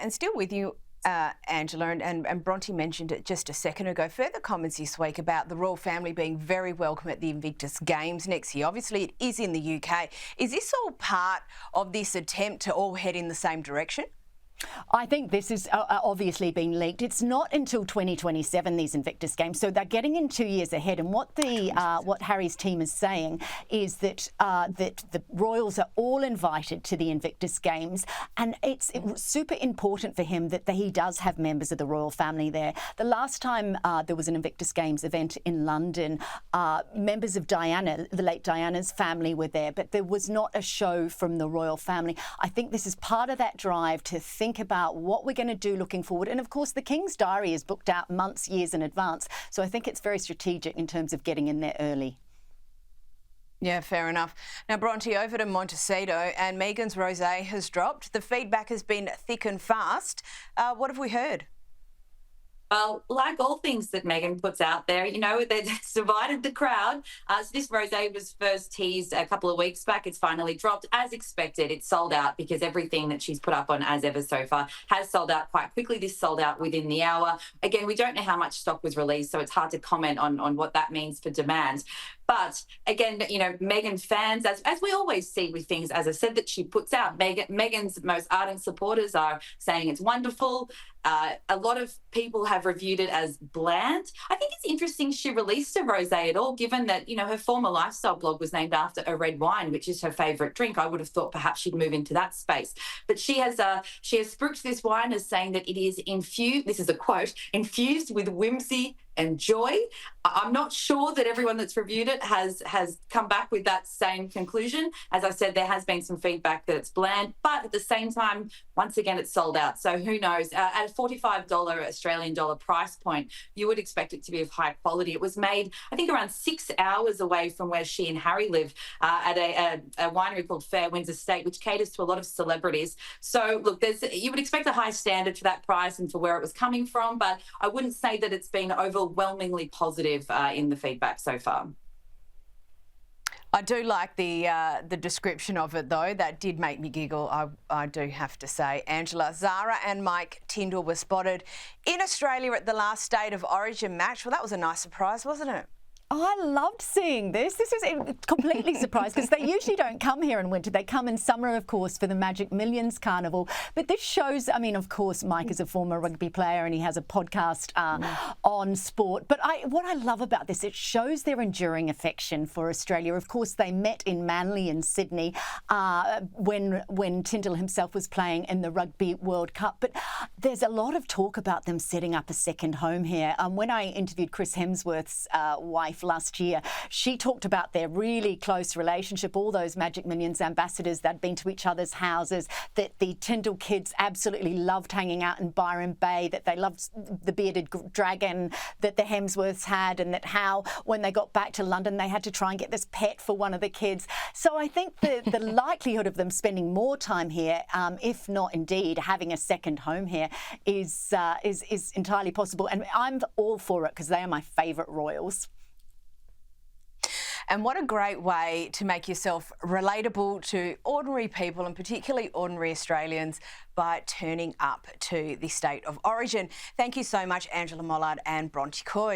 And still with you, Angela, and Bronte mentioned it just a second ago. Further comments this week about the royal family being very welcome at the Invictus Games next year. Obviously, it is in the UK. Is this all part of this attempt to all head in the same direction? I think this is obviously been leaked. It's not until 2027, these Invictus Games, so they're getting in 2 years ahead. And what what Harry's team is saying is that that the royals are all invited to the Invictus Games, and it's super important for him that he does have members of the royal family there. The last time there was an Invictus Games event in London, members of Diana, the late Diana's family, were there, but there was not a show from the royal family. I think this is part of that drive to think about what we're going to do looking forward. And of course, the King's Diary is booked out months, years in advance. So I think it's very strategic in terms of getting in there early. Yeah, fair enough. Now, Bronte, over to Montecito, and Meghan's rosé has dropped. The feedback has been thick and fast. What have we heard? Well, like all things that Meghan puts out there, you know, it's divided the crowd. So this rosé was first teased a couple of weeks back. It's finally dropped. As expected, it's sold out because everything that she's put up on As Ever so far has sold out quite quickly. This sold out within the hour. Again, we don't know how much stock was released, so it's hard to comment on what that means for demand. But again, you know, Meghan fans, as we always see with things, as I said, that she puts out, Meghan's most ardent supporters are saying it's wonderful. A lot of people have reviewed it as bland. I think it's interesting she released a rosé at all, given that, you know, her former lifestyle blog was named after a red wine, which is her favourite drink. I would have thought perhaps she'd move into that space. But she has spruiked this wine as saying that it is infused, this is a quote, infused with whimsy and joy. I'm not sure that everyone that's reviewed it has come back with that same conclusion. As I said, there has been some feedback that it's bland, but at the same time, once again, it's sold out. So who knows? At a $45 Australian dollar price point, you would expect it to be of high quality. It was made, I think, around 6 hours away from where she and Harry live, at a winery called Fair Winds Estate, which caters to a lot of celebrities. So look, you would expect a high standard for that price and for where it was coming from, but I wouldn't say that it's been overwhelmingly positive in the feedback so far. I do like the description of it, though. That did make me giggle, I do have to say. Angela, Zara and Mike Tindall were spotted in Australia at the last State of Origin match. Well, that was a nice surprise, wasn't it? I loved seeing this. This is completely surprised because they usually don't come here in winter. They come in summer, of course, for the Magic Millions Carnival. But this shows, I mean, of course, Mike is a former rugby player and he has a podcast on sport. But what I love about this, it shows their enduring affection for Australia. Of course, they met in Manly in Sydney when Tindall himself was playing in the Rugby World Cup. But there's a lot of talk about them setting up a second home here. When I interviewed Chris Hemsworth's wife last year, she talked about their really close relationship, all those Magic Millions ambassadors that had been to each other's houses, that the Tindall kids absolutely loved hanging out in Byron Bay, that they loved the bearded dragon that the Hemsworths had, and that how when they got back to London they had to try and get this pet for one of the kids. So I think the likelihood of them spending more time here, if not indeed having a second home here, is entirely possible. And I'm all for it because they are my favourite royals. And what a great way to make yourself relatable to ordinary people, and particularly ordinary Australians, by turning up to the State of Origin. Thank you so much, Angela Mollard and Bronte Coy.